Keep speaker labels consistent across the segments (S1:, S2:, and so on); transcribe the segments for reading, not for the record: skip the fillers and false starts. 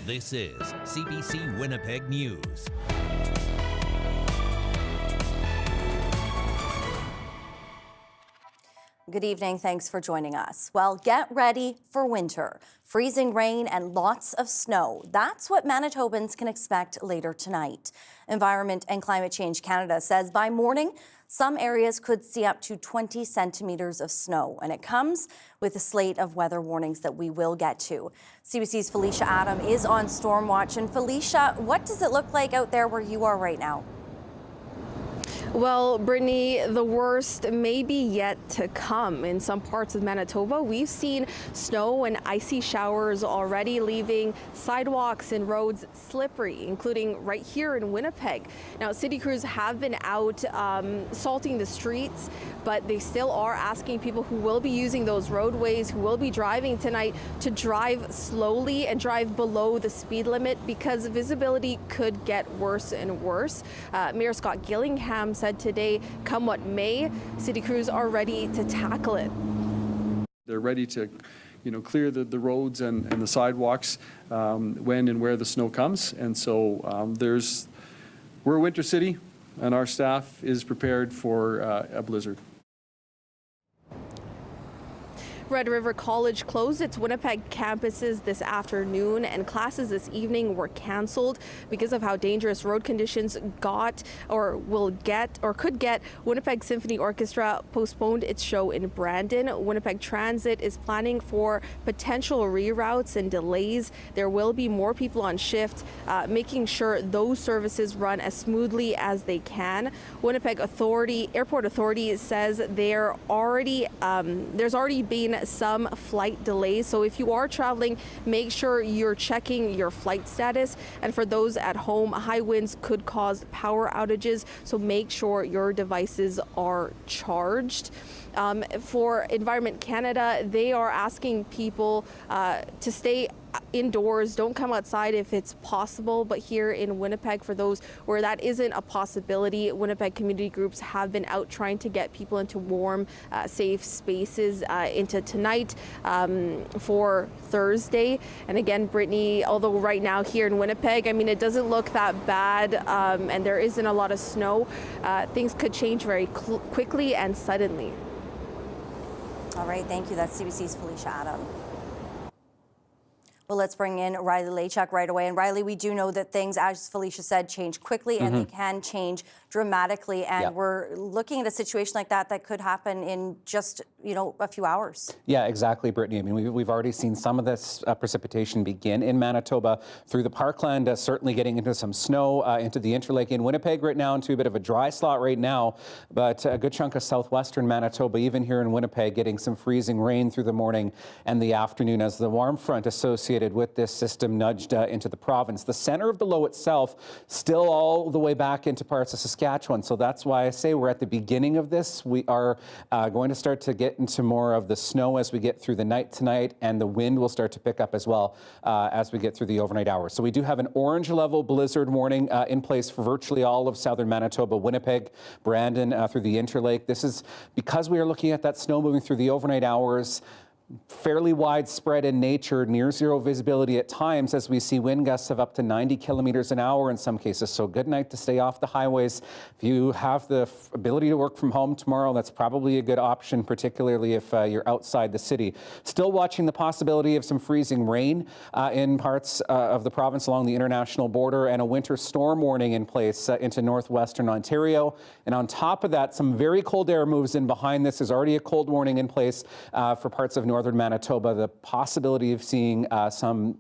S1: This is CBC Winnipeg News.
S2: Good evening. Thanks for joining us. Well, get ready for winter. Freezing rain and lots of snow. That's what Manitobans can expect later tonight. Environment and Climate Change Canada says by morning, some areas could see up to 20 centimeters of snow, and it comes with a slate of weather warnings that we will get to. CBC's Felicia Adam is on storm watch. And Felicia, what does it look like out there where you are right now?
S3: Well, Brittany, the worst may be yet to come. In some parts of Manitoba, we've seen snow and icy showers already, leaving sidewalks and roads slippery, including right here in Winnipeg. Now, city crews have been out salting the streets, but they still are asking people who will be using those roadways, who will be driving tonight, to drive slowly and drive below the speed limit because visibility could get worse and worse. Mayor Scott Gillingham said today, come what may, city crews are ready to tackle it.
S4: They're ready to, clear the roads and the sidewalks when and where the snow comes. And so we're a winter city, and our staff is prepared for a blizzard.
S3: Red River College closed its Winnipeg campuses this afternoon, and classes this evening were canceled because of how dangerous road conditions could get. Winnipeg Symphony Orchestra postponed its show in Brandon. Winnipeg Transit is planning for potential reroutes and delays. There will be more people on shift, making sure those services run as smoothly as they can. Winnipeg Airport Authority says there's already been some flight delays. So if you are traveling, make sure you're checking your flight status. And for those at home, high winds could cause power outages. So make sure your devices are charged. For Environment Canada, they are asking people to stay indoors. Don't come outside if it's possible. But here in Winnipeg, for those where that isn't a possibility, Winnipeg community groups have been out trying to get people into warm, safe spaces into tonight for Thursday. And again, Brittany, although right now here in Winnipeg, it doesn't look that bad and there isn't a lot of snow, things could change very quickly and suddenly.
S2: All right, thank you. That's CBC's Felicia Adam. Well, let's bring in Riley Lachuk right away. And Riley, we do know that things, as Felicia said, change quickly and they can change dramatically. And we're looking at a situation like that could happen in just, a few hours.
S5: Yeah, exactly, Brittany. We've already seen some of this precipitation begin in Manitoba through the parkland, certainly getting into some snow into the Interlake in Winnipeg right now, into a bit of a dry slot right now. But a good chunk of southwestern Manitoba, even here in Winnipeg, getting some freezing rain through the morning and the afternoon as the warm front associated with this system nudged into the province. The center of the low itself still all the way back into parts of Saskatchewan. So that's why I say we're at the beginning of this. We are going to start to get into more of the snow as we get through the night tonight, and the wind will start to pick up as well as we get through the overnight hours. So we do have an orange level blizzard warning in place for virtually all of southern Manitoba, Winnipeg, Brandon, through the Interlake. This is because we are looking at that snow moving through the overnight hours. Fairly widespread in nature, near zero visibility at times as we see wind gusts of up to 90 kilometers an hour in some cases. So good night to stay off the highways. If you have the ability to work from home tomorrow, that's probably a good option, particularly if you're outside the city. Still watching the possibility of some freezing rain in parts of the province along the international border, and a winter storm warning in place into northwestern Ontario. And on top of that, some very cold air moves in behind this. There's already a cold warning in place for parts of northern Manitoba, the possibility of seeing some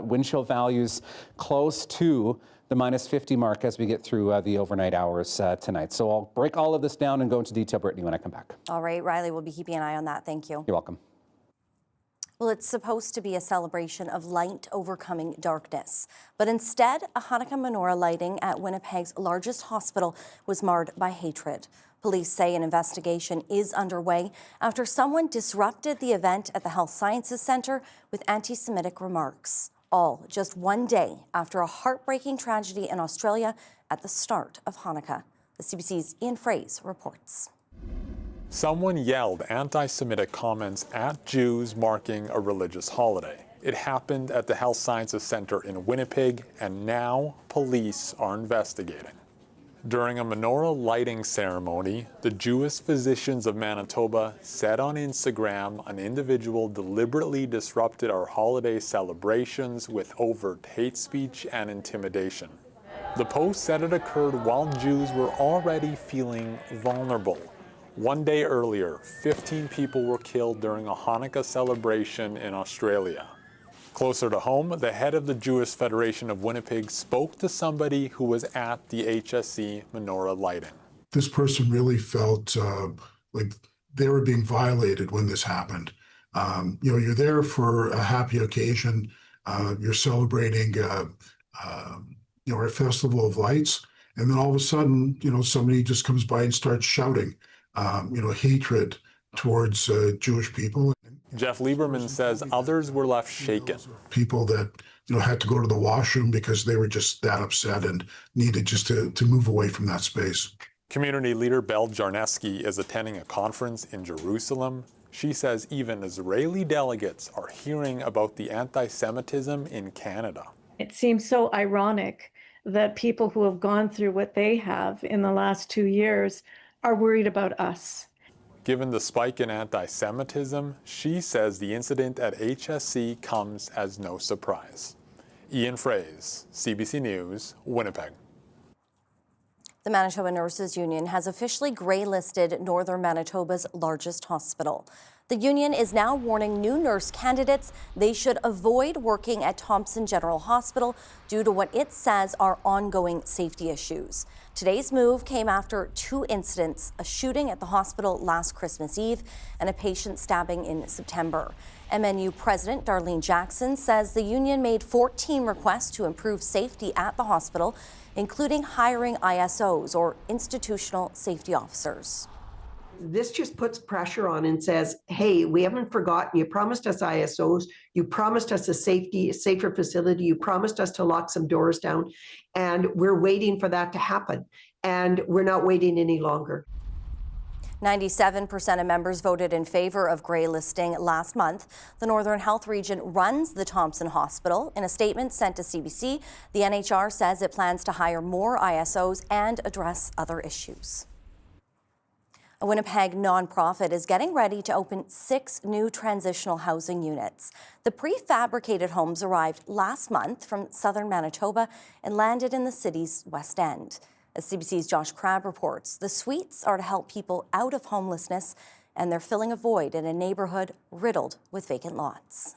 S5: wind chill values close to the -50 mark as we get through the overnight hours tonight. So I'll break all of this down and go into detail, Brittany, when I come back.
S2: All right, Riley, we'll be keeping an eye on that. Thank you.
S5: You're welcome.
S2: Well, it's supposed to be a celebration of light overcoming darkness. But instead, a Hanukkah menorah lighting at Winnipeg's largest hospital was marred by hatred. Police say an investigation is underway after someone disrupted the event at the Health Sciences Centre with anti-Semitic remarks. All just one day after a heartbreaking tragedy in Australia at the start of Hanukkah. The CBC's Ian Fraze reports.
S6: Someone yelled anti-Semitic comments at Jews marking a religious holiday. It happened at the Health Sciences Center in Winnipeg, and now police are investigating. During a menorah lighting ceremony, the Jewish Physicians of Manitoba said on Instagram an individual deliberately disrupted our holiday celebrations with overt hate speech and intimidation. The post said it occurred while Jews were already feeling vulnerable. One day earlier, 15 people were killed during a Hanukkah celebration in Australia. Closer to home, the head of the Jewish Federation of Winnipeg spoke to somebody who was at the HSC menorah lighting.
S7: This person really felt like they were being violated when this happened. You're there for a happy occasion. You're celebrating, a festival of lights, and then all of a sudden, somebody just comes by and starts shouting, hatred towards Jewish people.
S6: Jeff Lieberman says others were left shaken.
S7: People that had to go to the washroom because they were just that upset and needed just to move away from that space.
S6: Community leader Belle Jarneski is attending a conference in Jerusalem. She says even Israeli delegates are hearing about the anti-Semitism in Canada.
S8: It seems so ironic that people who have gone through what they have in the last 2 years are worried about us.
S6: Given the spike in anti-Semitism, she says the incident at HSC comes as no surprise. Ian Fraze, CBC News, Winnipeg.
S2: The Manitoba Nurses Union has officially grey-listed Northern Manitoba's largest hospital. The union is now warning new nurse candidates they should avoid working at Thompson General Hospital due to what it says are ongoing safety issues. Today's move came after 2 incidents, a shooting at the hospital last Christmas Eve and a patient stabbing in September. MNU President Darlene Jackson says the union made 14 requests to improve safety at the hospital, including hiring ISOs or institutional safety officers.
S9: This just puts pressure on and says, hey, we haven't forgotten. You promised us ISOs. You promised us a safer facility. You promised us to lock some doors down. And we're waiting for that to happen. And we're not waiting any longer.
S2: 97% of members voted in favor of grey listing last month. The Northern Health Region runs the Thompson Hospital. In a statement sent to CBC, the NHR says it plans to hire more ISOs and address other issues. A Winnipeg nonprofit is getting ready to open 6 new transitional housing units. The prefabricated homes arrived last month from southern Manitoba and landed in the city's West End. As CBC's Josh Crabb reports, the suites are to help people out of homelessness, and they're filling a void in a neighborhood riddled with vacant lots.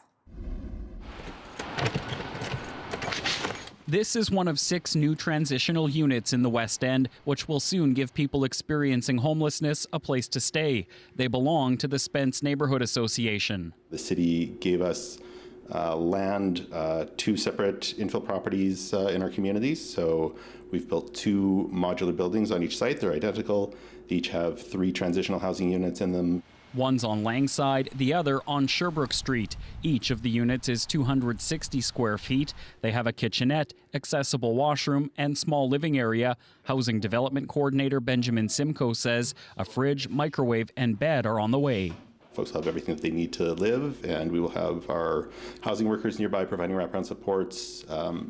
S10: This is one of 6 new transitional units in the West End, which will soon give people experiencing homelessness a place to stay. They belong to the Spence Neighborhood Association.
S11: The city gave us land, 2 separate infill properties in our communities. So we've built 2 modular buildings on each site. They're identical. They each have 3 transitional housing units in them.
S10: One's on Langside, the other on Sherbrooke Street. Each of the units is 260 square feet. They have a kitchenette, accessible washroom, and small living area. Housing Development Coordinator Benjamin Simcoe says a fridge, microwave, and bed are on the way.
S11: Folks will have everything that they need to live, and we will have our housing workers nearby providing wraparound supports,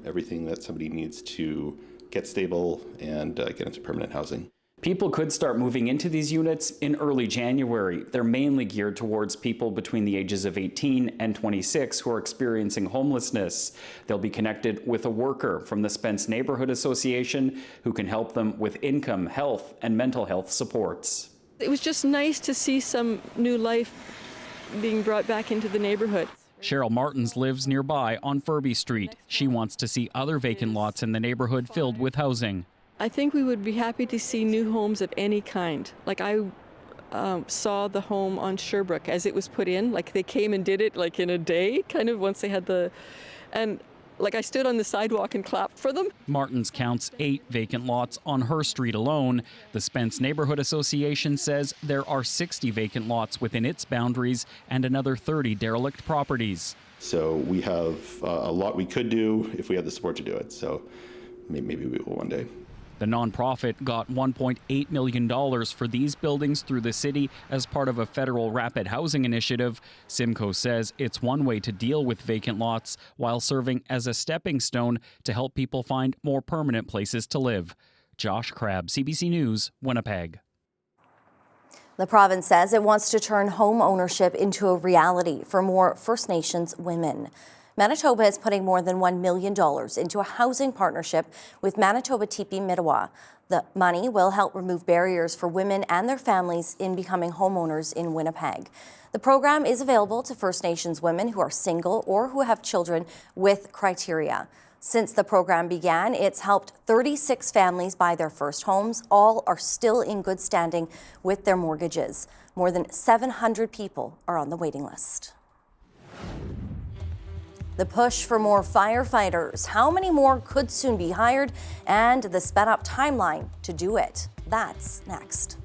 S11: everything that somebody needs to get stable and get into permanent housing.
S10: People could start moving into these units in early January. They're mainly geared towards people between the ages of 18 and 26 who are experiencing homelessness. They'll be connected with a worker from the Spence Neighborhood Association who can help them with income, health, and mental health supports.
S3: It was just nice to see some new life being brought back into the neighborhood.
S10: Cheryl Martins lives nearby on Furby Street. She wants to see other vacant lots in the neighborhood filled with housing.
S3: I think we would be happy to see new homes of any kind. Like I saw the home on Sherbrooke as it was put in, like they came and did it like in a day, kind of once they had and like I stood on the sidewalk and clapped for them.
S10: Martins counts 8 vacant lots on her street alone. The Spence Neighborhood Association says there are 60 vacant lots within its boundaries and another 30 derelict properties.
S11: So we have a lot we could do if we had the support to do it. So maybe we will one day.
S10: The nonprofit got $1.8 million for these buildings through the city as part of a federal rapid housing initiative. Simcoe says it's one way to deal with vacant lots while serving as a stepping stone to help people find more permanent places to live. Josh Crabb, CBC News, Winnipeg.
S2: The province says it wants to turn home ownership into a reality for more First Nations women. Manitoba is putting more than $1 million into a housing partnership with Manitoba Tipi Mitawa. The money will help remove barriers for women and their families in becoming homeowners in Winnipeg. The program is available to First Nations women who are single or who have children with criteria. Since the program began, it's helped 36 families buy their first homes. All are still in good standing with their mortgages. More than 700 people are on the waiting list. The push for more firefighters. How many more could soon be hired? And the sped up timeline to do it. That's next.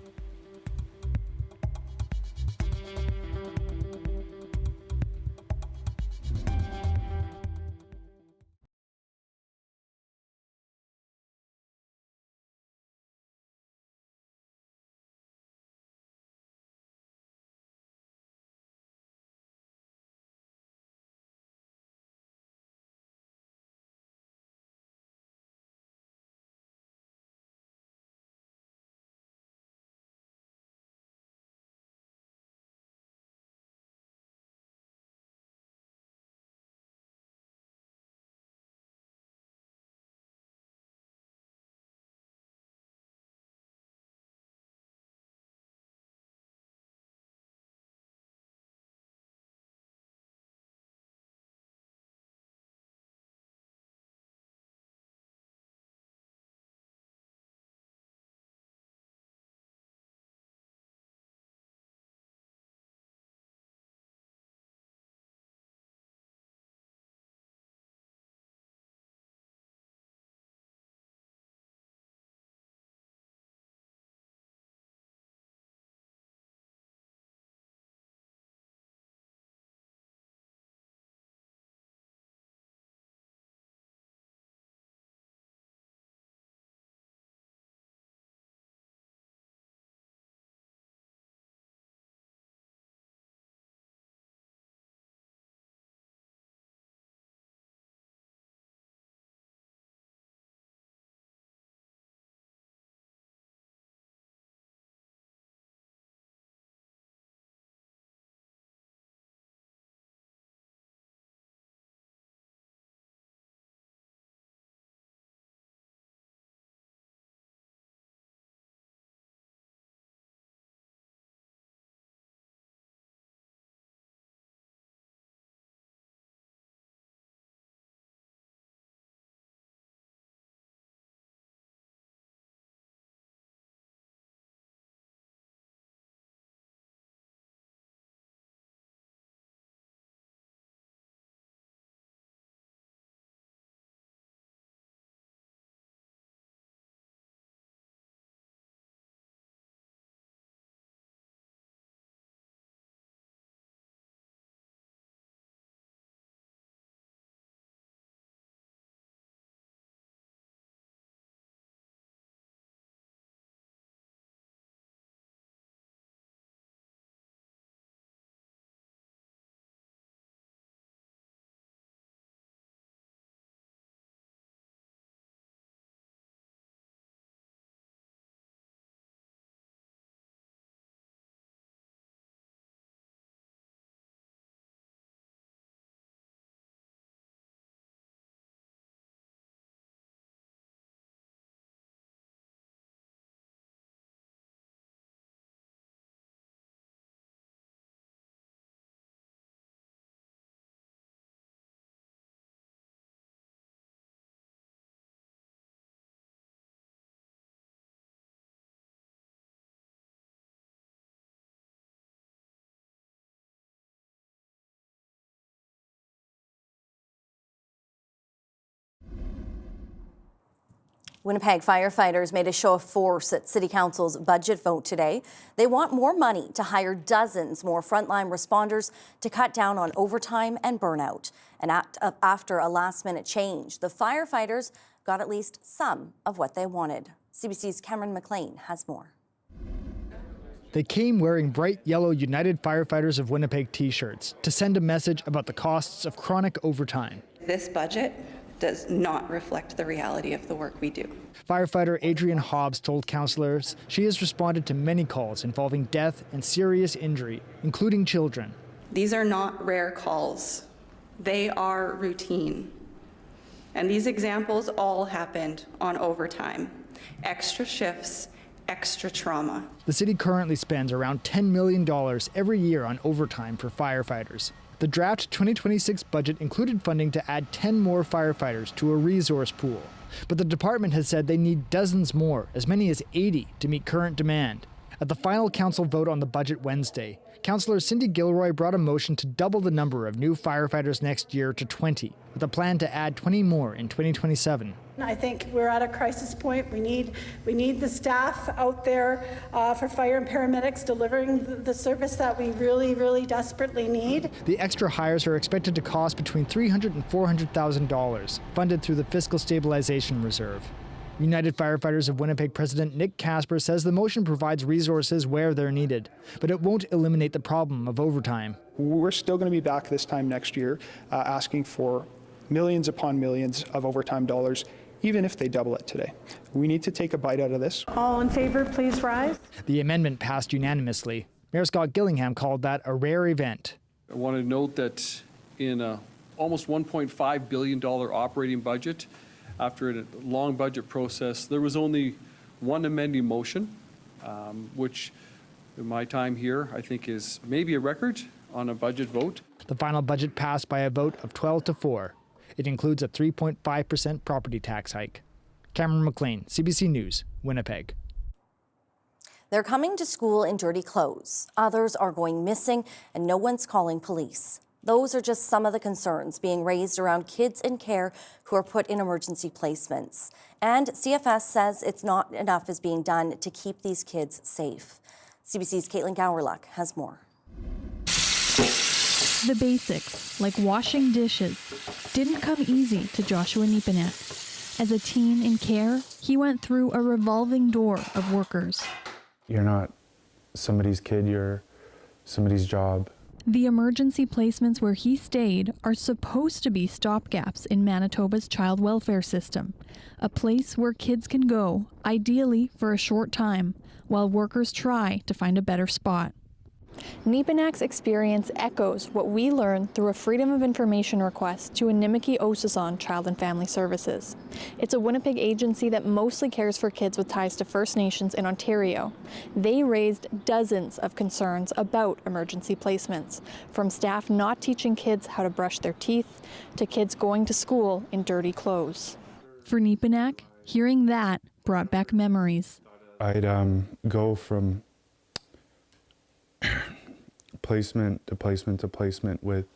S2: Winnipeg firefighters made a show of force at City Council's budget vote today. They want more money to hire dozens more frontline responders to cut down on overtime and burnout. And after a last-minute change, the firefighters got at least some of what they wanted. CBC's Cameron McLean has more.
S12: They came wearing bright yellow United Firefighters of Winnipeg t-shirts to send a message about the costs of chronic overtime.
S13: This budget does not reflect the reality of the work we do.
S12: Firefighter Adrienne Hobbs told councillors she has responded to many calls involving death and serious injury, including children.
S13: These are not rare calls. They are routine. And these examples all happened on overtime. Extra shifts, extra trauma.
S12: The city currently spends around $10 million every year on overtime for firefighters. The draft 2026 budget included funding to add 10 more firefighters to a resource pool. But the department has said they need dozens more, as many as 80, to meet current demand. At the final council vote on the budget Wednesday, Councillor Cindy Gilroy brought a motion to double the number of new firefighters next year to 20, with a plan to add 20 more in 2027.
S14: I think we're at a crisis point. We need the staff out there for fire and paramedics delivering the service that we really, really desperately need.
S12: The extra hires are expected to cost between $300,000 and $400,000, funded through the Fiscal Stabilization Reserve. United Firefighters of Winnipeg President Nick Casper says the motion provides resources where they're needed, but it won't eliminate the problem of overtime.
S15: We're still going to be back this time next year asking for millions upon millions of overtime dollars, even if they double it today. We need to take a bite out of this.
S14: All in favor, please rise.
S12: The amendment passed unanimously. Mayor Scott Gillingham called that a rare event.
S4: I want to note that in a almost $1.5 billion operating budget, after a long budget process, there was only one amending motion, which in my time here, I think is maybe a record on a budget vote.
S12: The final budget passed by a vote of 12-4. It includes a 3.5% property tax hike. Cameron McLean, CBC News, Winnipeg.
S2: They're coming to school in dirty clothes. Others are going missing, and no one's calling police. Those are just some of the concerns being raised around kids in care who are put in emergency placements. And CFS says it's not enough is being done to keep these kids safe. CBC's Caitlin Gowerluck has more.
S16: The basics, like washing dishes, didn't come easy to Joshua Niepenek. As a teen in care, he went through a revolving door of workers.
S17: You're not somebody's kid, you're somebody's job.
S16: The emergency placements where he stayed are supposed to be stopgaps in Manitoba's child welfare system, a place where kids can go, ideally for a short time, while workers try to find a better spot. Niepenek's experience echoes what we learned through a Freedom of Information request to Nimikie Osison Child and Family Services. It's a Winnipeg agency that mostly cares for kids with ties to First Nations in Ontario. They raised dozens of concerns about emergency placements, from staff not teaching kids how to brush their teeth to kids going to school in dirty clothes. For Niepenek, hearing that brought back memories.
S17: I'd go from placement to placement to placement with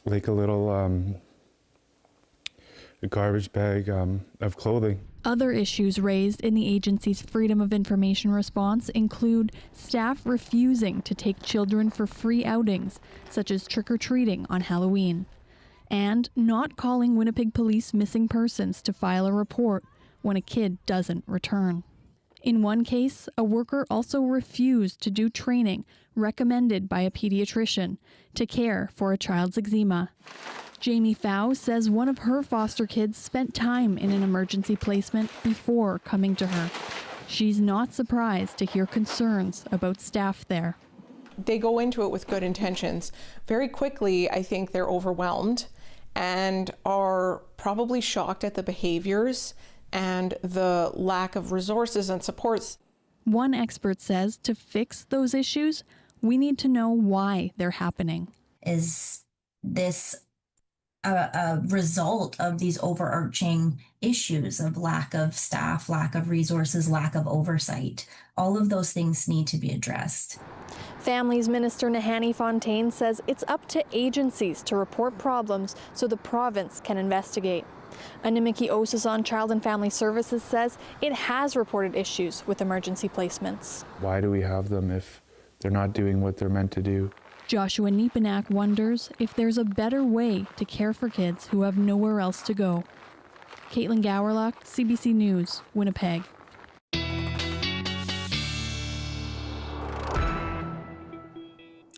S17: like a little garbage bag of clothing.
S16: Other issues raised in the agency's Freedom of Information response include staff refusing to take children for free outings, such as trick-or-treating on Halloween, and not calling Winnipeg Police missing persons to file a report when a kid doesn't return. In one case, a worker also refused to do training recommended by a pediatrician to care for a child's eczema. Jamie Fow says one of her foster kids spent time in an emergency placement before coming to her. She's not surprised to hear concerns about staff there.
S18: They go into it with good intentions. Very quickly, I think they're overwhelmed and are probably shocked at the behaviors and the lack of resources and supports.
S16: One expert says to fix those issues, we need to know why they're happening.
S19: Is this a result of these overarching issues of lack of staff, lack of resources, lack of oversight? All of those things need to be addressed.
S16: Families Minister Nahanni Fontaine says it's up to agencies to report problems so the province can investigate. Nimikie Osison Child and Family Services says it has reported issues with emergency placements.
S17: Why do we have them if they're not doing what they're meant to do?
S16: Joshua Niepenek wonders if there's a better way to care for kids who have nowhere else to go. Caitlin Gowerlock, CBC News, Winnipeg.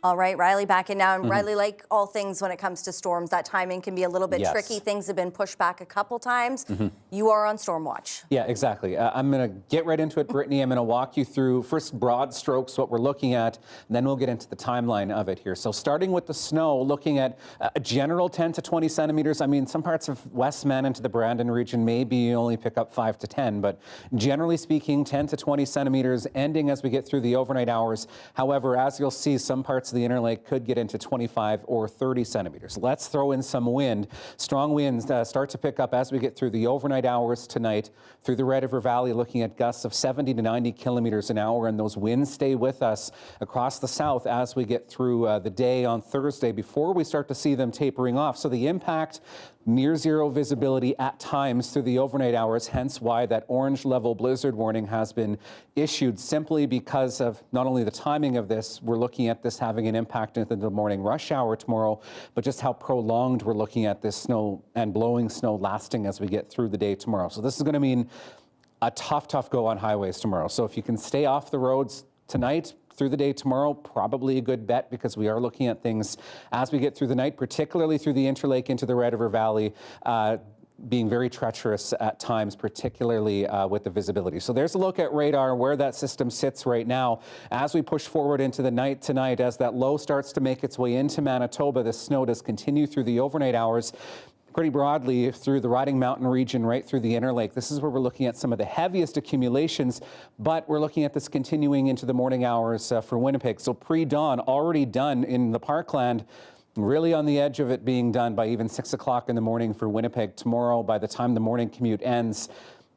S2: All right, Riley back in now. And Riley, like all things when it comes to storms, that timing can be a little bit tricky. Things have been pushed back a couple times. You are on storm watch.
S5: Yeah, exactly. I'm going to get right into it, Brittany. I'm going to walk you through first broad strokes, what we're looking at, and then we'll get into the timeline of it here. So starting with the snow, looking at a general 10 to 20 centimeters. I mean, some parts of West Man into the Brandon region, maybe you only pick up 5 to 10, but generally speaking, 10 to 20 centimeters ending as we get through the overnight hours. However, as you'll see, some parts of the Interlake could get into 25 or 30 centimeters. Let's throw in some wind. Strong winds start to pick up as we get through the overnight hours tonight through the Red River Valley, looking at gusts of 70 to 90 kilometers an hour, and those winds stay with us across the south as we get through the day on Thursday before we start to see them tapering off. So the impact, near zero visibility at times through the overnight hours, hence why that orange level blizzard warning has been issued, simply because of not only the timing of this, we're looking at this having an impact into the morning rush hour tomorrow, but just how prolonged we're looking at this snow and blowing snow lasting as we get through the day tomorrow. So this is going to mean a tough go on highways tomorrow. So if you can stay off the roads tonight, through the day tomorrow, probably a good bet, because we are looking at things as we get through the night, particularly through the Interlake into the Red River Valley, being very treacherous at times, particularly with the visibility. So there's a look at radar, where that system sits right now. As we push forward into the night tonight, as that low starts to make its way into Manitoba, the snow does continue through the overnight hours, pretty broadly through the Riding Mountain region, right through the Interlake. This is where we're looking at some of the heaviest accumulations, but we're looking at this continuing into the morning hours for Winnipeg. So pre-dawn, already done in the Parkland, really on the edge of it being done by even 6 o'clock in the morning for Winnipeg tomorrow. By the time the morning commute ends,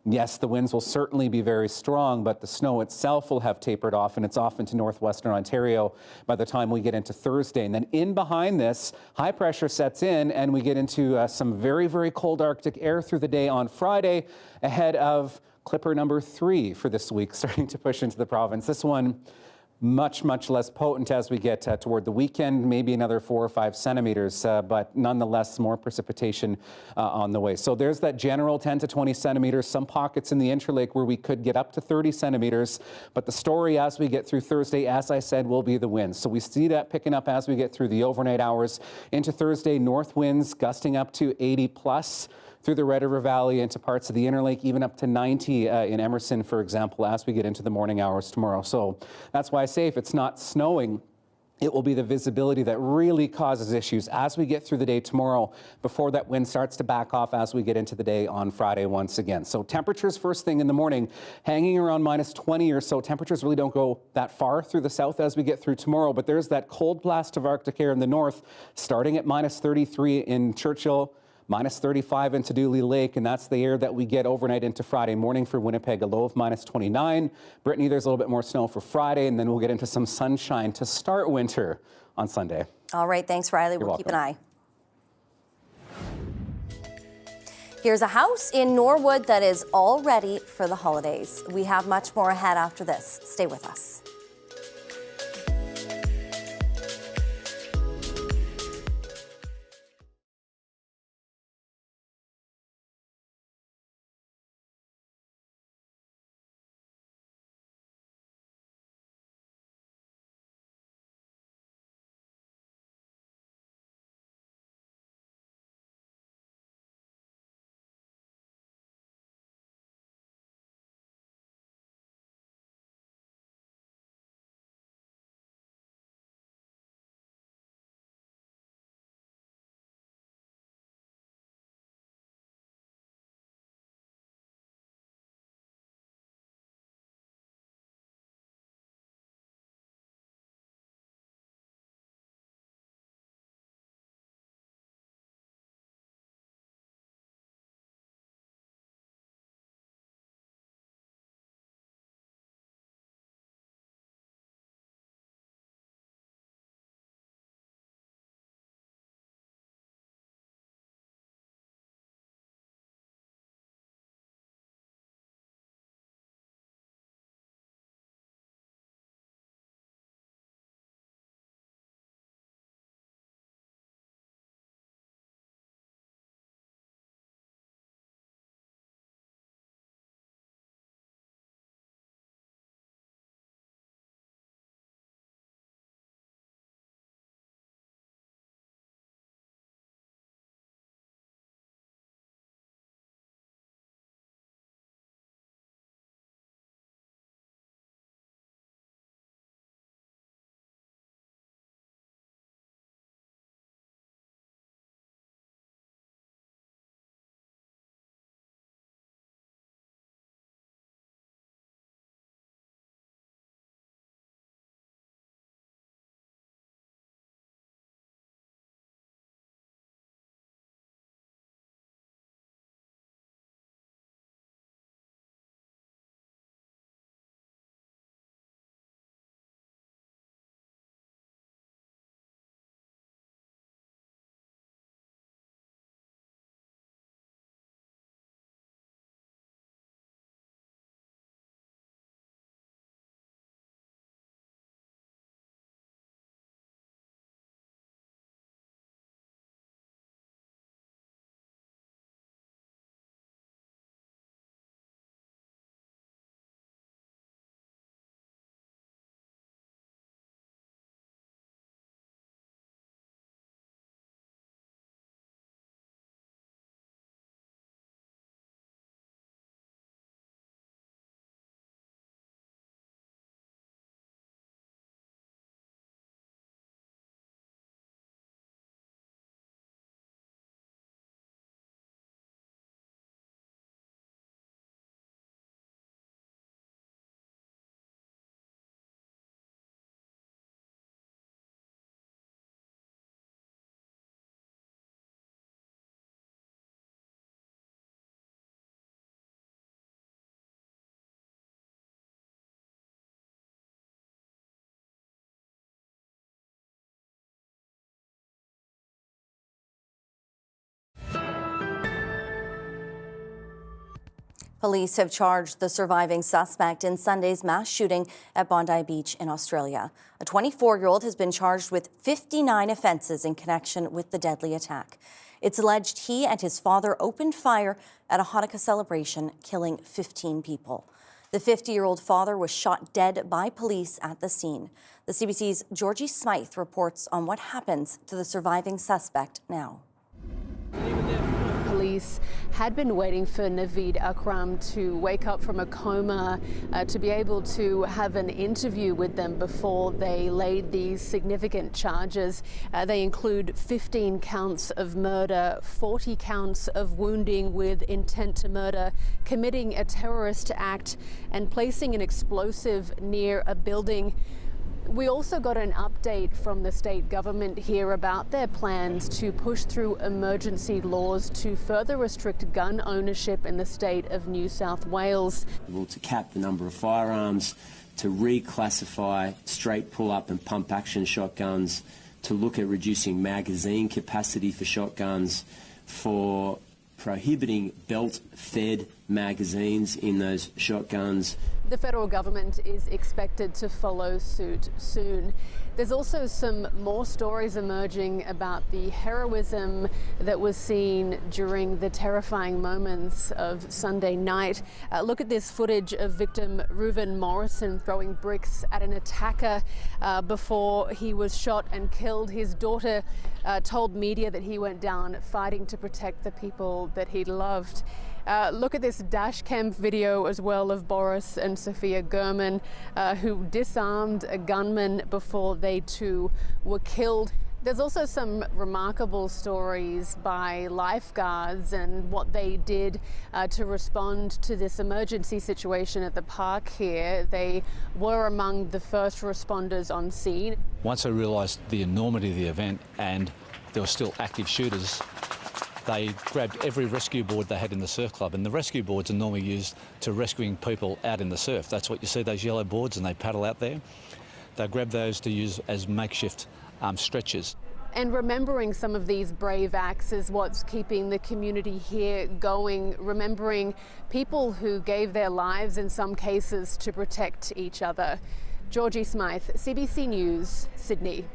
S5: yes, the winds will certainly be very strong, but the snow itself will have tapered off, and it's off into northwestern Ontario by the time we get into Thursday. And then in behind this, high pressure sets in, and we get into some very cold Arctic air through the day on Friday, ahead of clipper number 3 for this week, starting to push into the province. This one much less potent as we get toward the weekend, maybe another 4 or 5 centimeters, but nonetheless more precipitation on the way. So there's that general 10 to 20 centimeters, some pockets in the Interlake where we could get up to 30 centimeters, but the story as we get through Thursday, as I said, will be the winds. So we see that picking up as we get through the overnight hours into Thursday, north winds gusting up to 80 plus through the Red River Valley into parts of the Interlake, even up to 90 in Emerson, for example, as we get into the morning hours tomorrow. So that's why I say if it's not snowing, it will be the visibility that really causes issues as we get through the day tomorrow, before that wind starts to back off as we get into the day on Friday once again. So temperatures first thing in the morning, hanging around minus 20 or so. Temperatures really don't go that far through the south as we get through tomorrow, but there's that cold blast of Arctic air in the north, starting at minus 33 in Churchill, minus 35 into Dooley Lake, and that's the air that we get overnight into Friday morning for Winnipeg, a low of minus 29. Brittany, there's a little bit more snow for Friday, and then we'll get into some sunshine to start winter on Sunday.
S2: All right, thanks, Riley. We'll keep an eye. Here's a house in Norwood that is all ready for the holidays. We have much more ahead after this. Stay with us. Police have charged the surviving suspect in Sunday's mass shooting at Bondi Beach in Australia. A 24-year-old has been charged with 59 offenses in connection with the deadly attack. It's alleged he and his father opened fire at a Hanukkah celebration, killing 15 people. The 50-year-old father was shot dead by police at the scene. The CBC's Georgie Smythe reports on what happens to the surviving suspect now.
S20: Police had been waiting for Naveed Akram to wake up from a coma to be able to have an interview with them before they laid these significant charges. They include 15 counts of murder, 40 counts of wounding with intent to murder, committing a terrorist act, and placing an explosive near a building. We also got an update from the state government here about their plans to push through emergency laws to further restrict gun ownership in the state of New South Wales.
S21: To cap the number of firearms, to reclassify straight pull-up and pump-action shotguns, to look at reducing magazine capacity for shotguns, for prohibiting belt-fed magazines in those shotguns.
S20: The federal government is expected to follow suit soon. There's also some more stories emerging about the heroism that was seen during the terrifying moments of Sunday night. Look at this footage of victim Reuven Morrison throwing bricks at an attacker before he was shot and killed. His daughter told media that he went down fighting to protect the people that he loved. Look at this dash cam video as well of Boris and Sophia Gurman, who disarmed a gunman before they too were killed. There's also some remarkable stories by lifeguards and what they did to respond to this emergency situation at the park here. They were among the first responders on scene.
S22: Once I realised the enormity of the event and there were still active shooters, they grabbed every rescue board they had in the surf club, and the rescue boards are normally used to rescuing people out in the surf. That's what you see, those yellow boards, and they paddle out there. They grab those to use as makeshift stretchers.
S20: And remembering some of these brave acts is what's keeping the community here going, remembering people who gave their lives in some cases to protect each other. Georgie Smythe, CBC News, Sydney.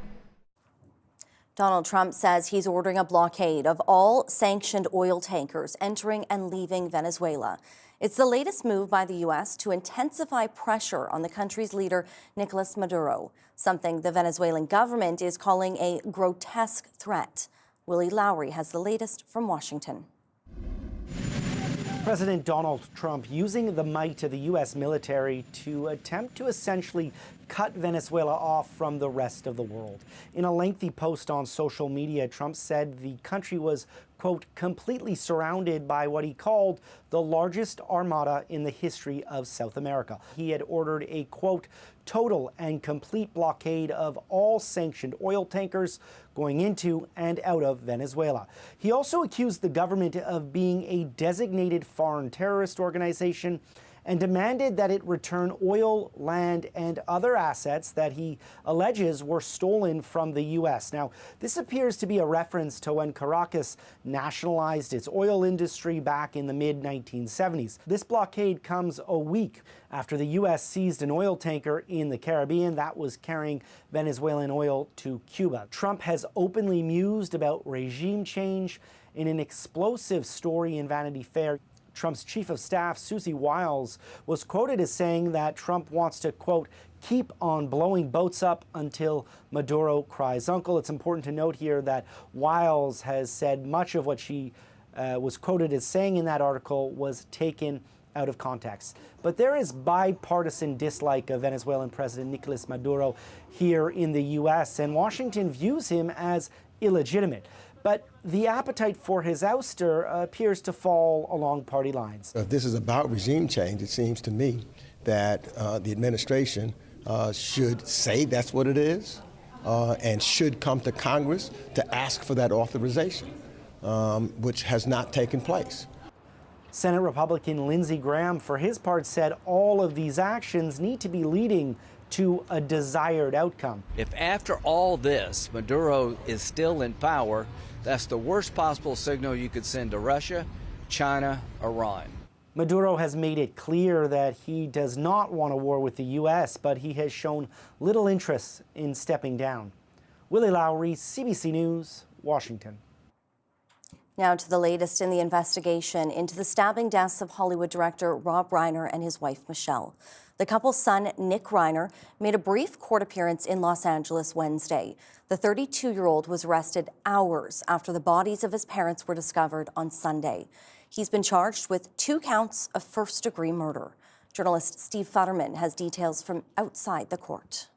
S2: Donald Trump says he's ordering a blockade of all sanctioned oil tankers entering and leaving Venezuela. It's the latest move by the U.S. to intensify pressure on the country's leader, Nicolas Maduro, something the Venezuelan government is calling a grotesque threat. Willie Lowry has the latest from Washington.
S23: President Donald Trump using the might of the U.S. military to attempt to essentially cut Venezuela off from the rest of the world. In a lengthy post on social media, Trump said the country was, quote, completely surrounded by what he called the largest armada in the history of South America. He had ordered a, quote, total and complete blockade of all sanctioned oil tankers going into and out of Venezuela. He also accused the government of being a designated foreign terrorist organization and demanded that it return oil, land, and other assets that he alleges were stolen from the U.S. Now, this appears to be a reference to when Caracas nationalized its oil industry back in the mid-1970s. This blockade comes a week after the U.S. seized an oil tanker in the Caribbean that was carrying Venezuelan oil to Cuba. Trump has openly mused about regime change in an explosive story in Vanity Fair. Trump's chief of staff, Susie Wiles, was quoted as saying that Trump wants to, quote, keep on blowing boats up until Maduro cries uncle. It's important to note here that Wiles has said much of what she was quoted as saying in that article was taken out of context. But there is bipartisan dislike of Venezuelan President Nicolas Maduro here in the U.S., and Washington views him as illegitimate. But the appetite for his ouster appears to fall along party lines.
S24: If this is about regime change, it seems to me that the administration should say that's what it is and should come to Congress to ask for that authorization, which has not taken place.
S23: Senate Republican Lindsey Graham, for his part, said all of these actions need to be leading to a desired outcome.
S25: If after all this, Maduro is still in power, that's the worst possible signal you could send to Russia, China, Iran.
S23: Maduro has made it clear that he does not want a war with the U.S., but he has shown little interest in stepping down. Willie Lowry, CBC News, Washington.
S2: Now to the latest in the investigation into the stabbing deaths of Hollywood director Rob Reiner and his wife Michelle. The couple's son, Nick Reiner, made a brief court appearance in Los Angeles Wednesday. The 32-year-old was arrested hours after the bodies of his parents were discovered on Sunday. He's been charged with 2 counts of first-degree murder. Journalist Steve Futterman has details from outside the court.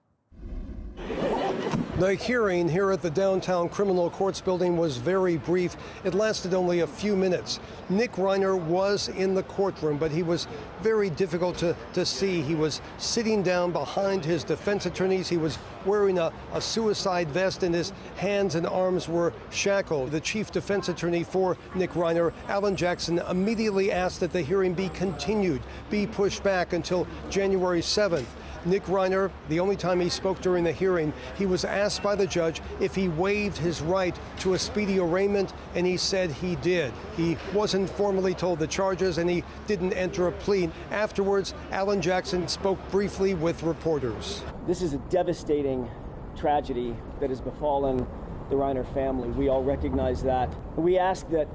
S1: The hearing here at the downtown criminal courts building was very brief. It lasted only a few minutes. Nick Reiner was in the courtroom, but he was very difficult to see. He was sitting down behind his defense attorneys. He was wearing a suicide vest, and his hands and arms were shackled. The chief defense attorney for Nick Reiner, Alan Jackson, immediately asked that the hearing be continued, be pushed back until January 7th. Nick Reiner, the only time he spoke during the hearing, he was asked by the judge if he waived his right to a speedy arraignment, and he said he did. He wasn't formally told the charges, and he didn't enter a plea. Afterwards, Alan Jackson spoke briefly with reporters.
S6: This is a devastating tragedy that has befallen the Reiner family. We all recognize that. We ask that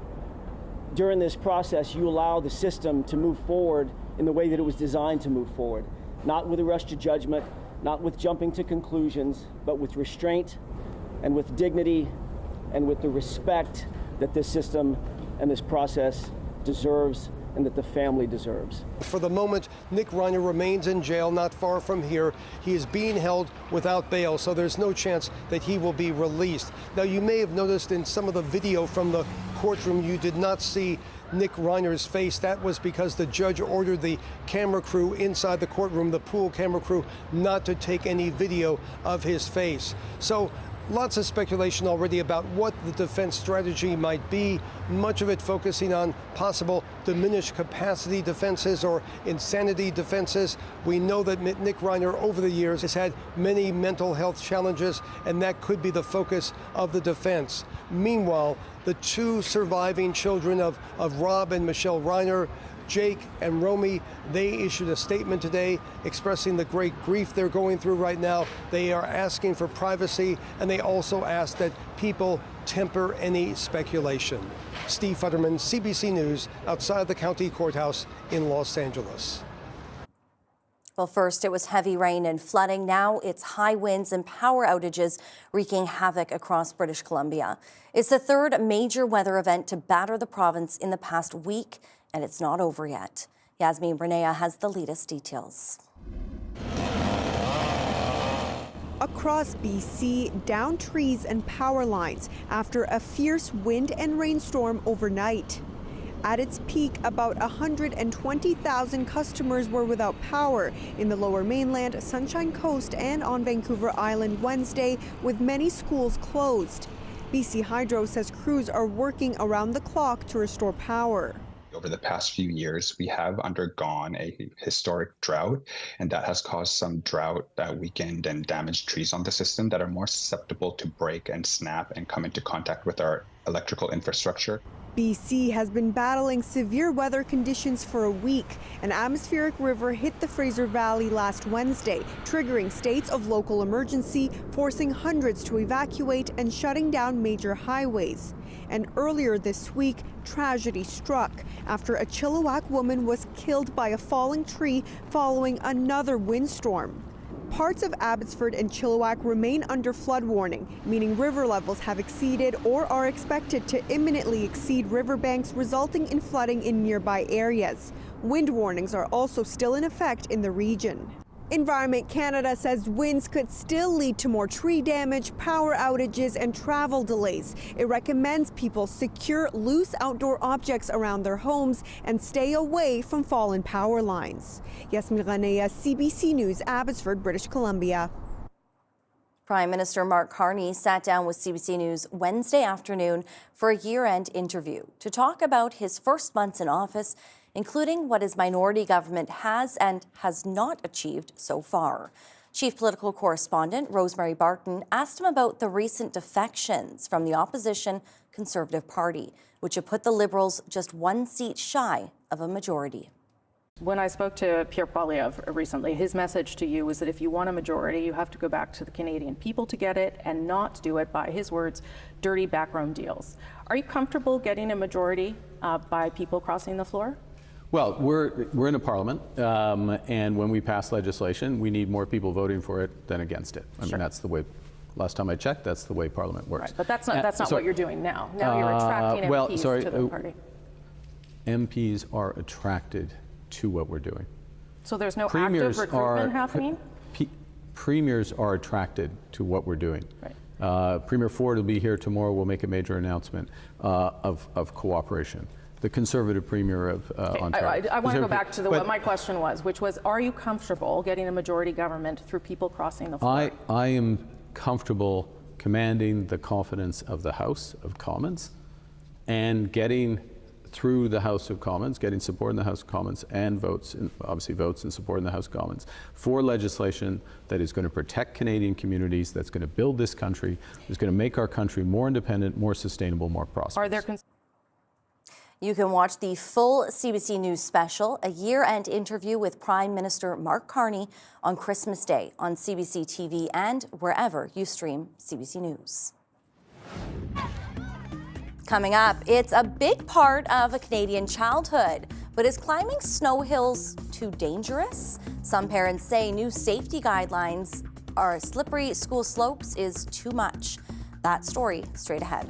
S6: during this process, you allow the system to move forward in the way that it was designed to move forward. Not with a rush to judgment, not with jumping to conclusions, but with restraint and with dignity and with the respect that this system and this process deserves and that the family deserves.
S1: For the moment, Nick Reiner remains in jail not far from here. He is being held without bail, so there's no chance that he will be released. Now, you may have noticed in some of the video from the courtroom, you did not see Nick Reiner's face. That was because the judge ordered the camera crew inside the courtroom, the pool camera crew, not to take any video of his face. So lots of speculation already about what the defense strategy might be, much of it focusing on possible diminished capacity defenses or insanity defenses. We know that Nick Reiner over the years has had many mental health challenges, and that could be the focus of the defense. Meanwhile, the 2 surviving children of Rob and Michelle Reiner, Jake and Romy, they issued a statement today expressing the great grief they're going through right now. They are asking for privacy, and they also ask that people temper any speculation. Steve Futterman, CBC News, outside the county courthouse in Los Angeles.
S2: Well, first it was heavy rain and flooding. Now it's high winds and power outages wreaking havoc across British Columbia. It's the 3rd major weather event to batter the province in the past week, and it's not over yet. Yasmin Renea has the latest details.
S7: Across BC, down trees and power lines after a fierce wind and rainstorm overnight. At its peak, about 120,000 customers were without power in the Lower Mainland, Sunshine Coast and on Vancouver Island Wednesday, with many schools closed. BC Hydro says crews are working around the clock to restore power.
S8: Over the past few years, we have undergone a historic drought, and that has caused some drought that weakened and damaged trees on the system that are more susceptible to break and snap and come into contact with our electrical infrastructure.
S7: BC has been battling severe weather conditions for a week. An atmospheric river hit the Fraser Valley last Wednesday, triggering states of local emergency, forcing hundreds to evacuate and shutting down major highways. And earlier this week, tragedy struck after a Chilliwack woman was killed by a falling tree following another windstorm. Parts of Abbotsford and Chilliwack remain under flood warning, meaning river levels have exceeded or are expected to imminently exceed riverbanks, resulting in flooding in nearby areas. Wind warnings are also still in effect in the region. Environment Canada says winds could still lead to more tree damage, power outages, and travel delays. It recommends people secure loose outdoor objects around their homes and stay away from fallen power lines. Yasmin Renea, CBC News, Abbotsford, British Columbia.
S2: Prime Minister Mark Carney sat down with CBC News Wednesday afternoon for a year-end interview to talk about his first months in office, including what his minority government has and has not achieved so far. Chief Political Correspondent Rosemary Barton asked him about the recent defections from the opposition Conservative Party, which have put the Liberals just one seat shy of a majority.
S3: When I spoke to Pierre Poilievre recently, his message to you was that if you want a majority, you have to go back to the Canadian people to get it and not do it, by his words, dirty backroom deals. Are you comfortable getting a majority by people crossing the floor?
S9: Well, we're in a parliament, and when we pass legislation, we need more people voting for it than against it. I mean, that's the way. Last time I checked, that's the way Parliament works.
S3: Right, but that's not what you're doing now. Now you're attracting MPs to the party.
S9: MPs are attracted to what we're doing.
S3: So there's no active recruitment happening?
S9: Premiers are attracted to what we're doing.
S3: Right.
S9: Premier Ford will be here tomorrow. We'll make a major announcement of cooperation. The Conservative Premier of Ontario.
S3: I want to go back to what my question was, which was, are you comfortable getting a majority government through people crossing the floor?
S9: I am comfortable commanding the confidence of the House of Commons and getting through the House of Commons, getting support in the House of Commons and votes, and obviously votes and support in the House of Commons for legislation that is going to protect Canadian communities, that's going to build this country, is going to make our country more independent, more sustainable, more prosperous.
S3: Are there
S2: You can watch the full CBC News special, a year-end interview with Prime Minister Mark Carney on Christmas Day on CBC TV and wherever you stream CBC News. Coming up, it's a big part of a Canadian childhood, but is climbing snow hills too dangerous? Some parents say new safety guidelines are slippery school slopes is too much. That story straight ahead.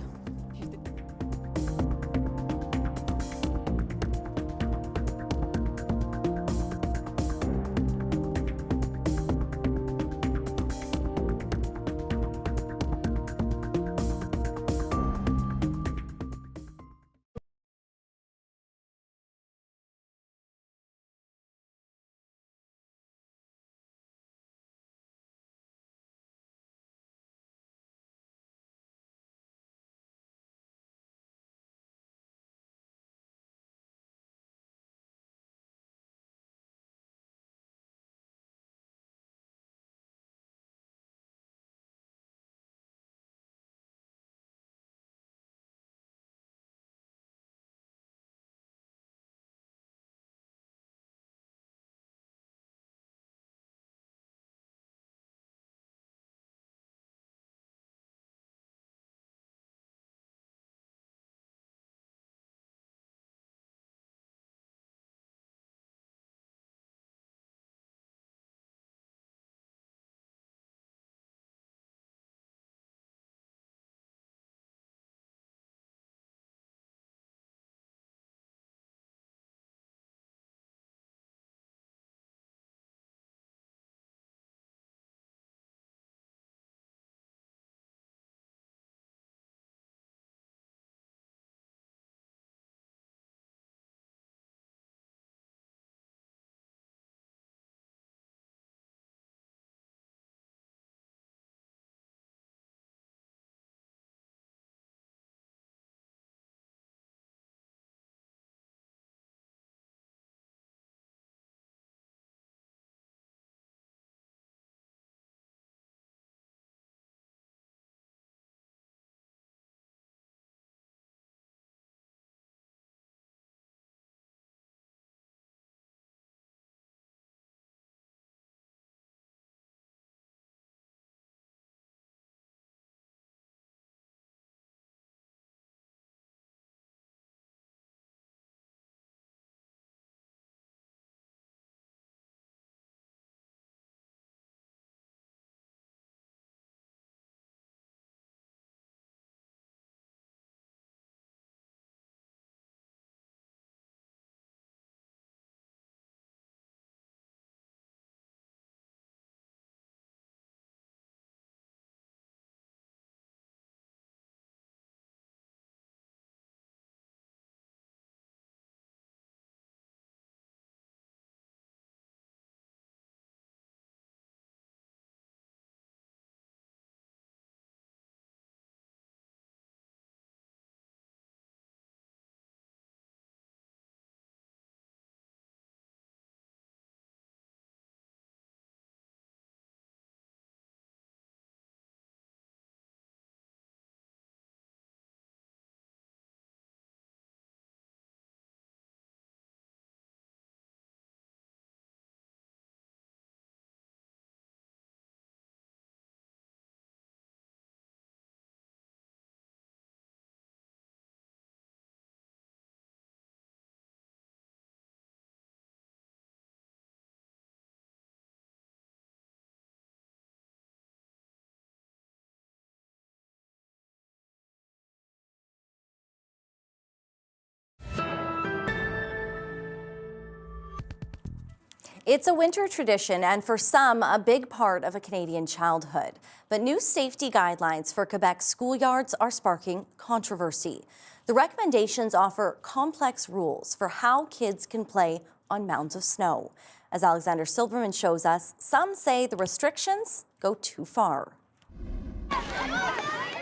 S2: It's a winter tradition and for some, a big part of a Canadian childhood. But new safety guidelines for Quebec schoolyards are sparking controversy. The recommendations offer complex rules for how kids can play on mounds of snow. As Alexander Silberman shows us, some say the restrictions go too far.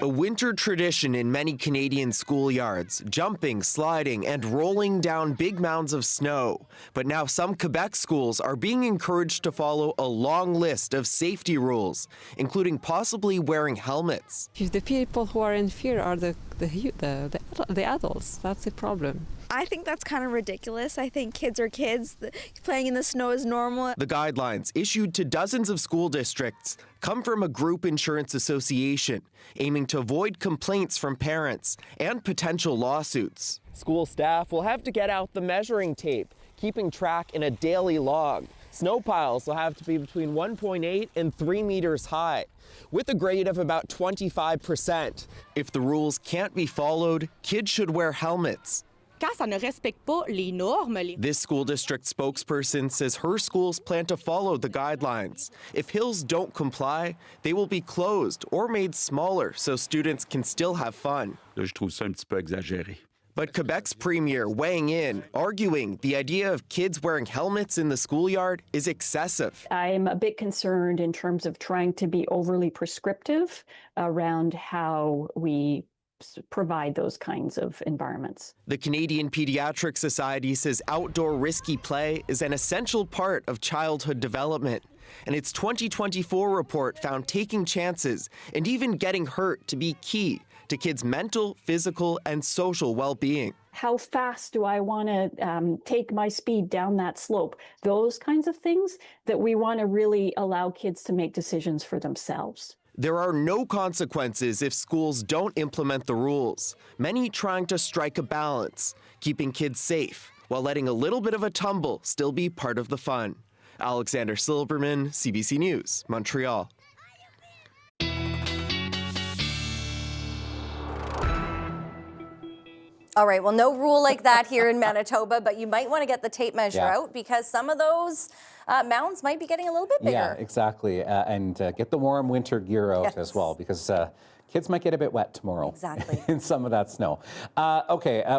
S10: A winter tradition in many Canadian schoolyards, jumping, sliding, and rolling down big mounds of snow. But now some Quebec schools are being encouraged to follow a long list of safety rules, including possibly wearing helmets.
S11: The people who are in fear are the adults. That's the problem.
S13: I think that's kind of ridiculous. I think kids are kids. Playing in the snow is normal.
S10: The guidelines, issued to dozens of school districts, come from a group insurance association aiming to avoid complaints from parents and potential lawsuits.
S14: School staff will have to get out the measuring tape, keeping track in a daily log. Snow piles will have to be between 1.8 and 3 meters high, with a grade of about 25%. If the rules can't be followed, kids should wear helmets. This school district spokesperson says her schools plan to follow the guidelines. If hills don't comply, they will be closed or made smaller so students can still have fun.
S15: Je trouve ça un petit peu exagéré.
S10: But Quebec's premier weighing in, arguing the idea of kids wearing helmets in the schoolyard is excessive.
S26: I'm a bit concerned in terms of trying to be overly prescriptive around how we provide those kinds of environments.
S10: The Canadian Pediatric Society says outdoor risky play is an essential part of childhood development. And its 2024 report found taking chances and even getting hurt to be key to kids' mental, physical, and social well-being.
S26: How fast do I want to take my speed down that slope? Those kinds of things that we want to really allow kids to make decisions for themselves.
S10: There are no consequences if schools don't implement the rules, many trying to strike a balance, keeping kids safe, while letting a little bit of a tumble still be part of the fun. Alexander Silberman, CBC News, Montreal.
S2: All right, well, no rule like that here in Manitoba, but you might want to get the tape measure out because some of those mounds might be getting a little bit bigger.
S5: Yeah, exactly. And get the warm winter gear out as well because kids might get a bit wet tomorrow.
S2: Exactly.
S5: In some of that snow.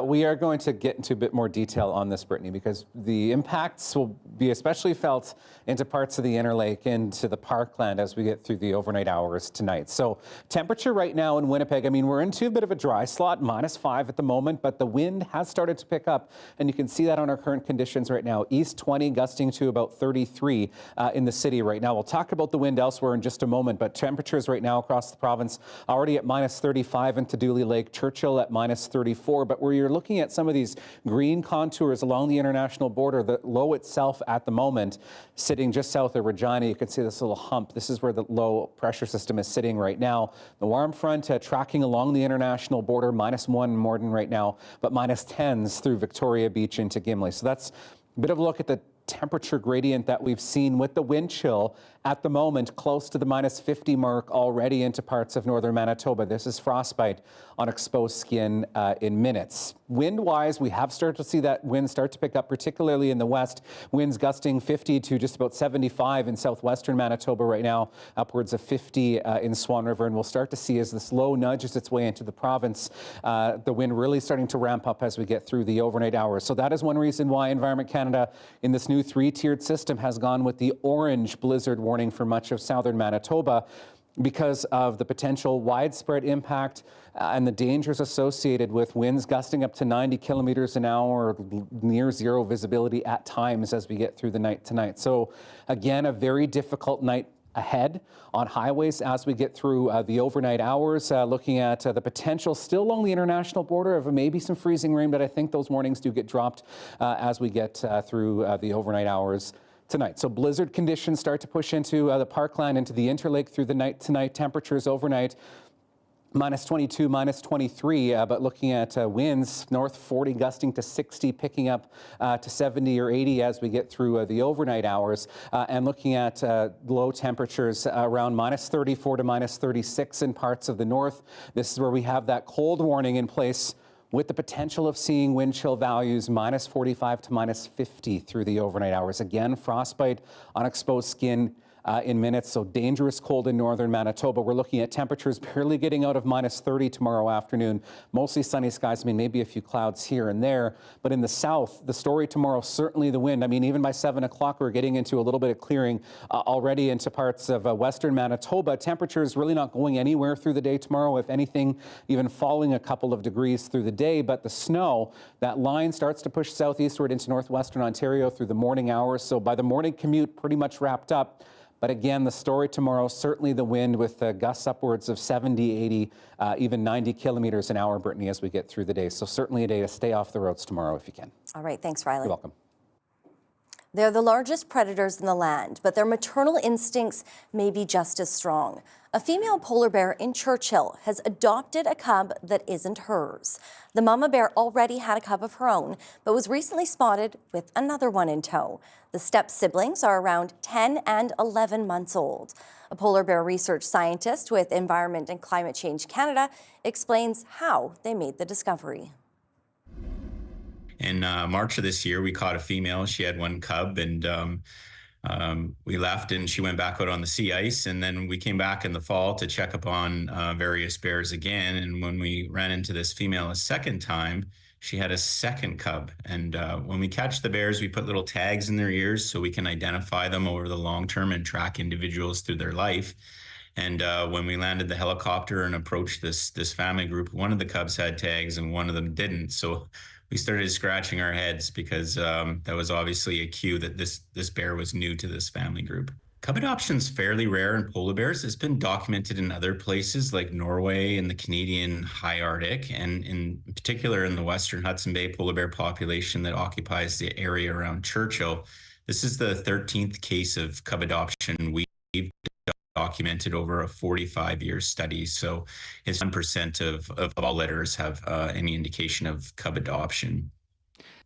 S5: We are going to get into a bit more detail on this, Brittany, because the impacts will be especially felt into parts of the Interlake and to the Parkland as we get through the overnight hours tonight. So temperature right now in Winnipeg, I mean, we're into a bit of a dry slot, -5 at the moment, but the wind has started to pick up, and you can see that on our current conditions right now. East 20 gusting to about 33 in the city right now. We'll talk about the wind elsewhere in just a moment, but temperatures right now across the province already at -35 into Dooley Lake, Churchill at -34. But where you're looking at some of these green contours along the international border, the low itself at the moment sitting just south of Regina, you can see this little hump. This is where the low pressure system is sitting right now. The warm front tracking along the international border, -1 in Morden right now, but -10s through Victoria Beach into Gimli. So that's a bit of a look at the temperature gradient that we've seen with the wind chill at the moment close to the -50 mark already into parts of northern Manitoba. This is frostbite on exposed skin in minutes. Wind-wise, we have started to see that wind start to pick up, particularly in the west. Winds gusting 50 to just about 75 in southwestern Manitoba right now, upwards of 50 in Swan River. And we'll start to see as this low nudges its way into the province, the wind really starting to ramp up as we get through the overnight hours. So that is one reason why Environment Canada in this new 3-tiered system has gone with the orange blizzard warning for much of southern Manitoba because of the potential widespread impact and the dangers associated with winds gusting up to 90 kilometers an hour, near zero visibility at times as we get through the night tonight. So again, a very difficult night ahead on highways as we get through the overnight hours, looking at the potential still along the international border of maybe some freezing rain, but I think those warnings do get dropped as we get through the overnight hours tonight. So blizzard conditions start to push into the Parkland, into the Interlake through the night tonight. Temperatures overnight -22, -23, but looking at winds north 40 gusting to 60, picking up to 70 or 80 as we get through the overnight hours, and looking at low temperatures around -34 to -36 in parts of the north. This is where we have that cold warning in place with the potential of seeing wind chill values minus 45 to minus 50 through the overnight hours. Again, frostbite on exposed skin in minutes, so dangerous cold in northern Manitoba. We're looking at temperatures barely getting out of minus 30 tomorrow afternoon. Mostly sunny skies. I mean, maybe a few clouds here and there. But in the south, the story tomorrow, certainly the wind. I mean, even by 7 o'clock, we're getting into a little bit of clearing already into parts of western Manitoba. Temperatures really not going anywhere through the day tomorrow. If anything, even falling a couple of degrees through the day. But the snow, that line starts to push southeastward into northwestern Ontario through the morning hours. So by the morning commute, pretty much wrapped up. But again, the story tomorrow, certainly the wind with gusts upwards of 70, 80, even 90 kilometers an hour, Brittany, as we get through the day. So certainly a day to stay off the roads tomorrow if you can.
S2: All right, thanks, Riley.
S5: You're welcome.
S2: They're the largest predators in the land, but their maternal instincts may be just as strong. A female polar bear in Churchill has adopted a cub that isn't hers. The mama bear already had a cub of her own, but was recently spotted with another one in tow. The step siblings are around 10 and 11 months old. A polar bear research scientist with Environment and Climate Change Canada explains how they made the discovery.
S4: In March of this year, we caught a female. She had one cub, and we left and she went back out on the sea ice. And then we came back in the fall to check upon various bears again. And when we ran into this female a second time, she had a second cub. And when we catch the bears, we put little tags in their ears so we can identify them over the long term and track individuals through their life. And when we landed the helicopter and approached this family group, one of the cubs had tags and one of them didn't. So we started scratching our heads because that was obviously a cue that this bear was new to this family group. Cub adoption is fairly rare in polar bears. It's been documented in other places like Norway and the Canadian high Arctic, and in particular in the Western Hudson Bay polar bear population that occupies the area around Churchill. This is the 13th case of cub adoption we've documented over a 45-year study. So it's 1% of all litters have any indication of cub adoption.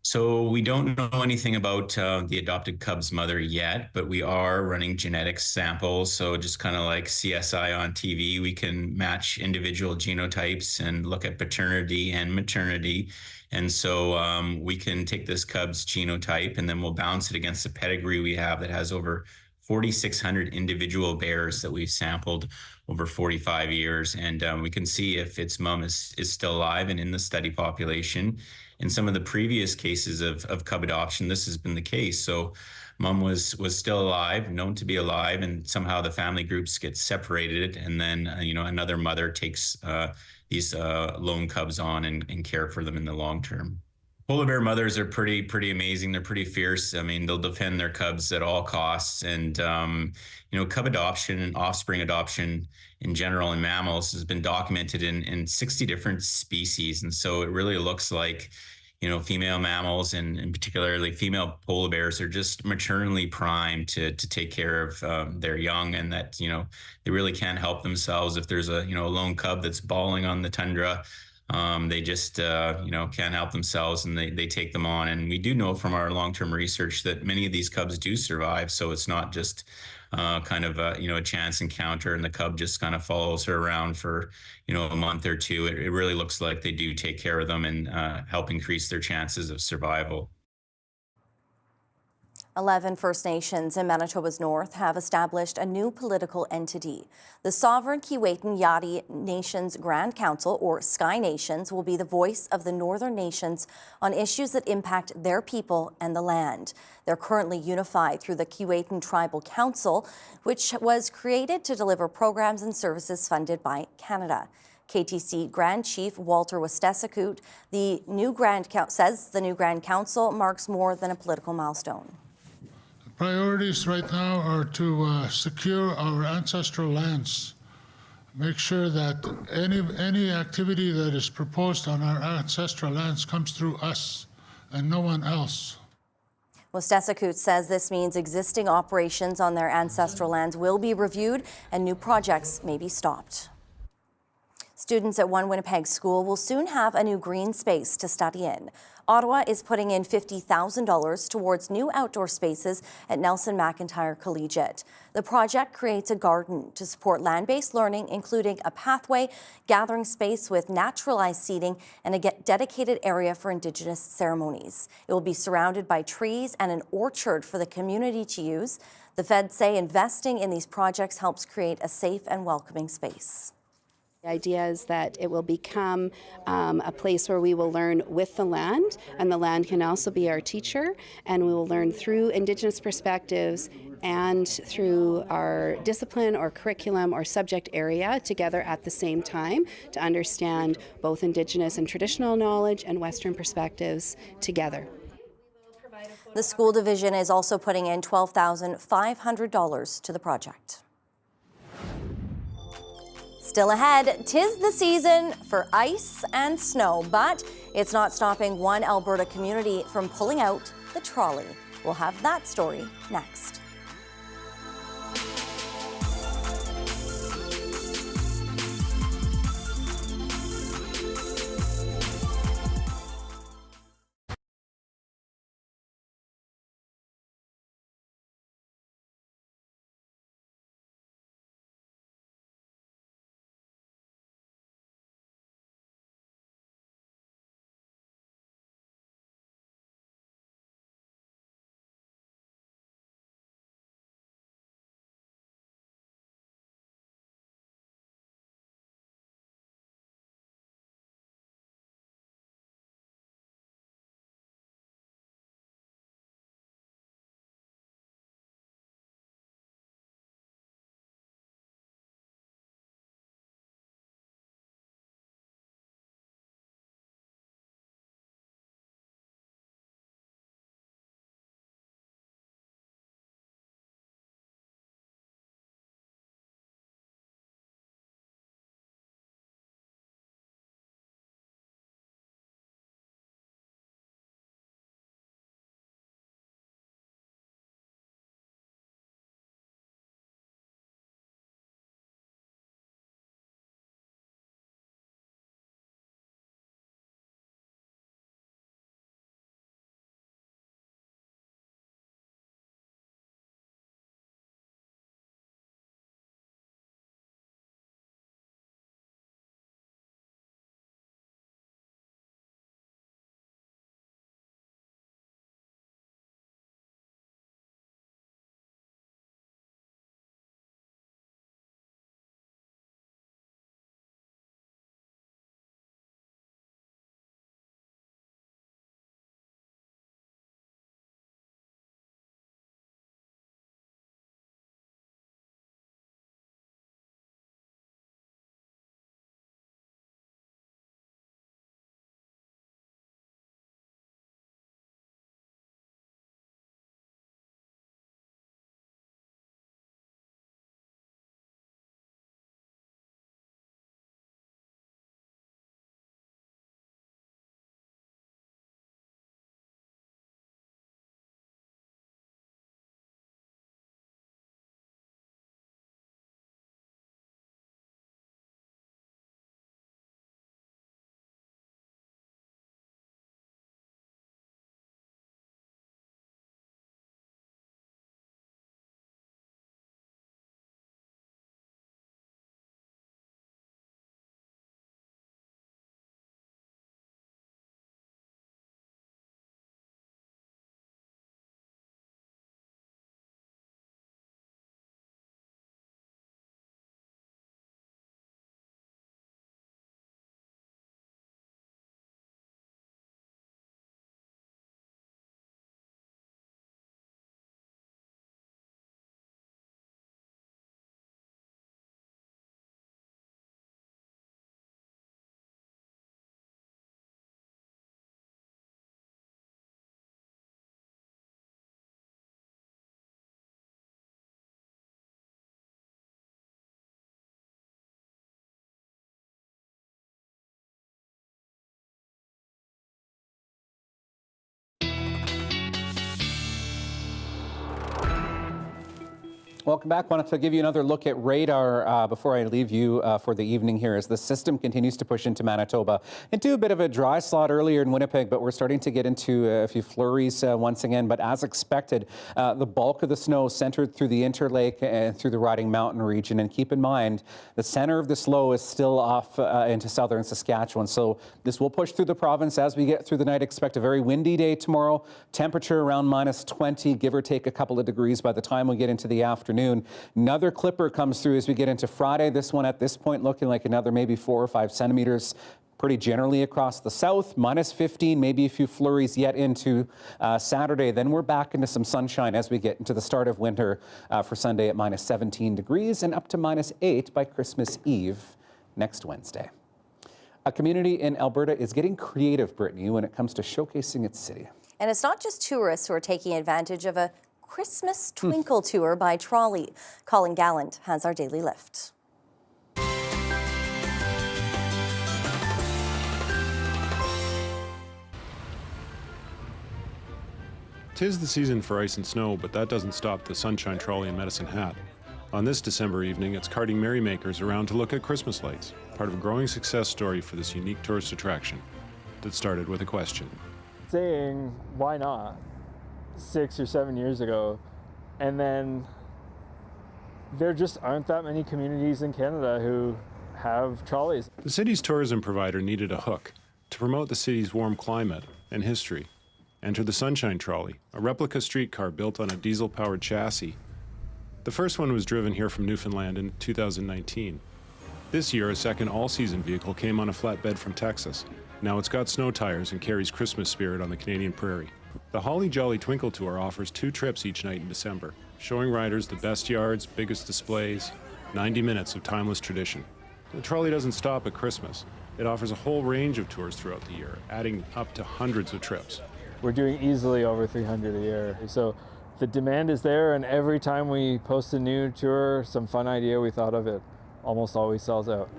S4: So we don't know anything about the adopted cub's mother yet, but we are running genetics samples. So just kind of like CSI on TV, we can match individual genotypes and look at paternity and maternity. And so we can take this cub's genotype and then we'll balance it against the pedigree we have that has over 4,600 individual bears that we've sampled over 45 years. And we can see if its mom is still alive and in the study population. In some of the previous cases of cub adoption, this has been the case. So mom was still alive, known to be alive, and somehow the family groups get separated. And then, another mother takes these lone cubs on and care for them in the long term. Polar bear mothers are pretty amazing. They're pretty fierce. I mean, they'll defend their cubs at all costs. And, cub adoption and offspring adoption in general in mammals has been documented in 60 different species. And so it really looks like, female mammals and particularly female polar bears are just maternally primed to take care of their young, and that, they really can't help themselves. If there's a lone cub that's bawling on the tundra, they just, can't help themselves, and they take them on. And we do know from our long-term research that many of these cubs do survive. So it's not just a chance encounter and the cub just kind of follows her around for, a month or two. It really looks like they do take care of them and help increase their chances of survival.
S2: 11 First Nations in Manitoba's north have established a new political entity. The Sovereign Keewatin Nations Grand Council, or Sky Nations, will be the voice of the Northern Nations on issues that impact their people and the land. They're currently unified through the Keewatin Tribal Council, which was created to deliver programs and services funded by Canada. KTC Grand Chief Walter Westesakut says the new Grand Council marks more than a political milestone.
S12: Priorities right now are to secure our ancestral lands, make sure that any activity that is proposed on our ancestral lands comes through us and no one else.
S2: Westesakut says this means existing operations on their ancestral lands will be reviewed and new projects may be stopped. Students at one Winnipeg school will soon have a new green space to study in. Ottawa is putting in $50,000 towards new outdoor spaces at Nelson McIntyre Collegiate. The project creates a garden to support land-based learning, including a pathway, gathering space with naturalized seating, and a dedicated area for Indigenous ceremonies. It will be surrounded by trees and an orchard for the community to use. The Feds say investing in these projects helps create a safe and welcoming space.
S16: The idea is that it will become a place where we will learn with the land, and the land can also be our teacher, and we will learn through Indigenous perspectives and through our discipline or curriculum or subject area together at the same time to understand both Indigenous and traditional knowledge and Western perspectives together.
S2: The school division is also putting in $12,500 to the project. Still ahead, 'tis the season for ice and snow, but it's not stopping one Alberta community from pulling out the trolley. We'll have that story next.
S5: Welcome back. Wanted to give you another look at radar before I leave you for the evening here as the system continues to push into Manitoba. Into a bit of a dry slot earlier in Winnipeg, but we're starting to get into a few flurries once again. But as expected, the bulk of the snow centered through the Interlake and through the Riding Mountain region. And keep in mind, the center of this low is still off into southern Saskatchewan. So this will push through the province as we get through the night. Expect a very windy day tomorrow. Temperature around -20, give or take a couple of degrees by the time we get into the afternoon. Another clipper comes through as we get into Friday. This one at this point looking like another maybe 4 or 5 centimeters pretty generally across the south. -15, maybe a few flurries yet into Saturday. Then we're back into some sunshine as we get into the start of winter for Sunday at -17 degrees and up to -8 by Christmas Eve next Wednesday. A community in Alberta is getting creative, Brittany, when it comes to showcasing its city.
S2: And it's not just tourists who are taking advantage of a Christmas Twinkle Tour by trolley. Colin Gallant has our daily lift.
S17: 'Tis the season for ice and snow, but that doesn't stop the Sunshine Trolley in Medicine Hat. On this December evening, it's carting merrymakers around to look at Christmas lights, part of a growing success story for this unique tourist attraction that started with a question.
S18: Saying, why not? 6 or 7 years ago, and then there just aren't that many communities in Canada who have trolleys.
S17: The city's tourism provider needed a hook to promote the city's warm climate and history. Enter the Sunshine Trolley, a replica streetcar built on a diesel-powered chassis. The first one was driven here from Newfoundland in 2019. This year, a second all-season vehicle came on a flatbed from Texas. Now it's got snow tires and carries Christmas spirit on the Canadian prairie. The Holly Jolly Twinkle Tour offers 2 trips each night in December, showing riders the best yards, biggest displays, 90 minutes of timeless tradition. The trolley doesn't stop at Christmas. It offers a whole range of tours throughout the year, adding up to hundreds of trips.
S18: We're doing easily over 300 a year. So the demand is there, and every time we post a new tour, some fun idea we thought of, it almost always sells out.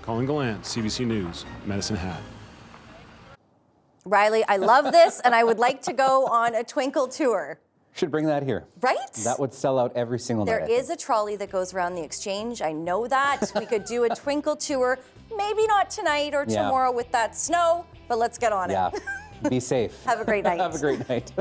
S17: Colin Gallant, CBC News, Medicine Hat.
S2: Riley, I love this, and I would like to go on a Twinkle Tour.
S5: Should bring that here.
S2: Right?
S5: That would sell out every single night.
S2: There is a trolley that goes around the exchange. I know that. We could do a Twinkle Tour, maybe not tonight or tomorrow with that snow, but let's get on it.
S5: Be safe.
S2: Have a great night.
S5: Have a great night.